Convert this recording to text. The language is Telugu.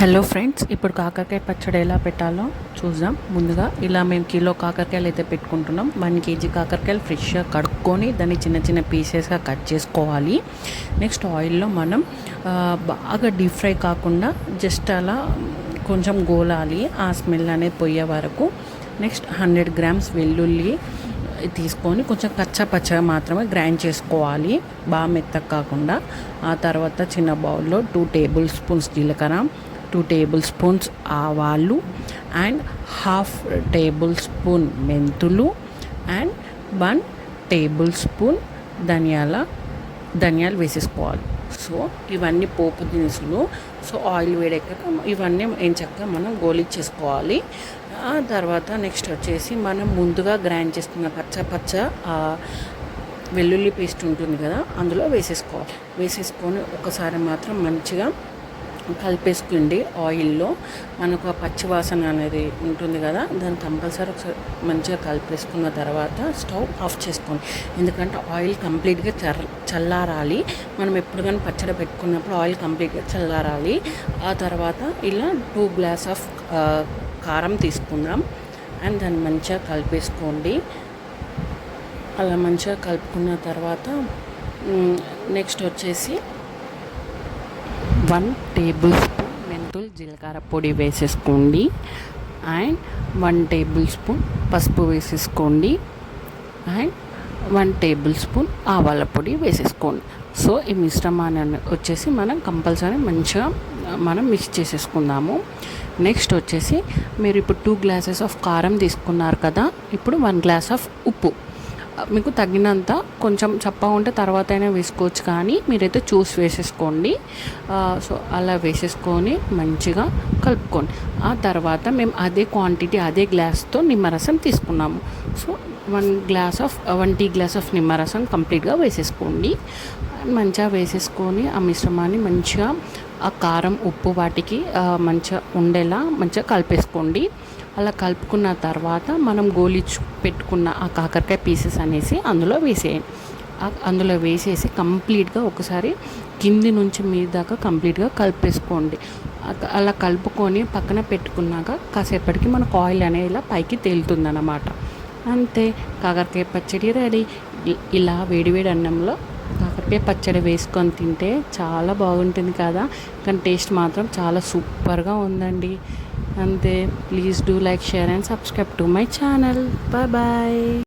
హలో ఫ్రెండ్స్, ఇప్పుడు కాకరకాయ పచ్చడి ఎలా పెట్టాలో చూద్దాం. ముందుగా ఇలా మేము కిలో కాకరకాయలు అయితే పెట్టుకుంటున్నాం. 1 కేజీ కాకరకాయలు ఫ్రెష్గా కడుక్కొని దాన్ని చిన్న చిన్న పీసెస్గా కట్ చేసుకోవాలి. నెక్స్ట్ ఆయిల్లో మనం బాగా డీప్ ఫ్రై కాకుండా జస్ట్ అలా కొంచెం గోలాలి, ఆ స్మెల్ అనేది పోయే వరకు. నెక్స్ట్ 100 గ్రామ్స్ వెల్లుల్లి తీసుకొని కొంచెం కచ్చా పచ్చగా మాత్రమే గ్రైండ్ చేసుకోవాలి, బాగా మెత్తగా కాకుండా. ఆ తర్వాత చిన్న బౌల్లో 2 టేబుల్ స్పూన్స్ జీలకర్ర, 2 టేబుల్ స్పూన్స్ ఆవాలు అండ్ హాఫ్ టేబుల్ స్పూన్ మెంతులు అండ్ 1 టేబుల్ స్పూన్ ధనియాలు వేసేసుకోవాలి. సో ఇవన్నీ పోపు దినుసులు. సో ఆయిల్ వేడెక్కాక ఇవన్నీ చక్కగా మనం గోలిచ్చేసుకోవాలి. ఆ తర్వాత నెక్స్ట్ వచ్చేసి మనం ముందుగా గ్రైండ్ చేసుకున్న పచ్చ వెల్లుల్లి పేస్ట్ ఉంటుంది కదా, అందులో వేసేసుకొని ఒకసారి మాత్రం మంచిగా కలిపేసుకోండి. ఆయిల్లో మనకు ఆ పచ్చి వాసన అనేది ఉంటుంది కదా, దాన్ని కంపల్సరీ ఒకసారి మంచిగా కలిపేసుకున్న తర్వాత స్టవ్ ఆఫ్ చేసుకోండి. ఎందుకంటే ఆయిల్ కంప్లీట్గా చల్లారాలి. మనం ఎప్పుడు కానీ పచ్చడి పెట్టుకున్నప్పుడు ఆయిల్ కంప్లీట్గా చల్లారాలి. ఆ తర్వాత ఇలా 2 గ్లాస్ ఆఫ్ కారం తీసుకుందాం అండ్ దాన్ని మంచిగా కలిపేసుకోండి. అలా మంచిగా కలుపుకున్న తర్వాత నెక్స్ట్ వచ్చేసి 1 టేబుల్ స్పూన్ మెంతులు జీలకర్ర పొడి వేసేసుకోండి అండ్ 1 టేబుల్ స్పూన్ పసుపు వేసేసుకోండి అండ్ 1 టేబుల్ స్పూన్ ఆవాల పొడి వేసేసుకోండి. సో ఈ మిశ్రమాన్ని వచ్చేసి మనం కంపల్సరీ మంచిగా మనం మిక్స్ చేసేసుకుందాము. నెక్స్ట్ వచ్చేసి మీరు ఇప్పుడు 2 గ్లాసెస్ ఆఫ్ కారం తీసుకున్నారు కదా, ఇప్పుడు 1 గ్లాస్ ఆఫ్ ఉప్పు మీకు తగినంత, కొంచెం చప్పగా ఉంటే తర్వాత అయినా వేసుకోవచ్చు, కానీ మీరైతే చూసి వేసేసుకోండి. సో అలా వేసేసుకొని మంచిగా కలుపుకోండి. ఆ తర్వాత మేము అదే క్వాంటిటీ అదే గ్లాస్తో నిమ్మరసం తీసుకున్నాము. సో 1 టీ గ్లాస్ ఆఫ్ నిమ్మరసం కంప్లీట్గా వేసేసుకోండి. మంచిగా వేసేసుకొని ఆ మిశ్రమాన్ని మంచిగా ఆ కారం ఉప్పు వాటికి మంచిగా ఉండేలా మంచిగా కలిపేసుకోండి. అలా కలుపుకున్న తర్వాత మనం పెట్టుకున్న ఆ కాకరకాయ పీసెస్ అనేసి అందులో వేసేయండి. అందులో వేసేసి కంప్లీట్గా ఒకసారి కింది నుంచి మీద దాకా కంప్లీట్గా కలిపేసుకోండి. అలా కలుపుకొని పక్కన పెట్టుకున్నాక కాసేపటికి మనకు ఆయిల్ అనేది ఇలా పైకి తేలుతుందన్నమాట. అంతే, కాకరకాయ పచ్చడి రెడీ. ఇలా వేడివేడి అన్నంలో కాకరకాయ పచ్చడి వేసుకొని తింటే చాలా బాగుంటుంది కదా, కానీ టేస్ట్ మాత్రం చాలా సూపర్గా ఉందండి. అంతే, please do like, share and subscribe to my channel. Bye bye.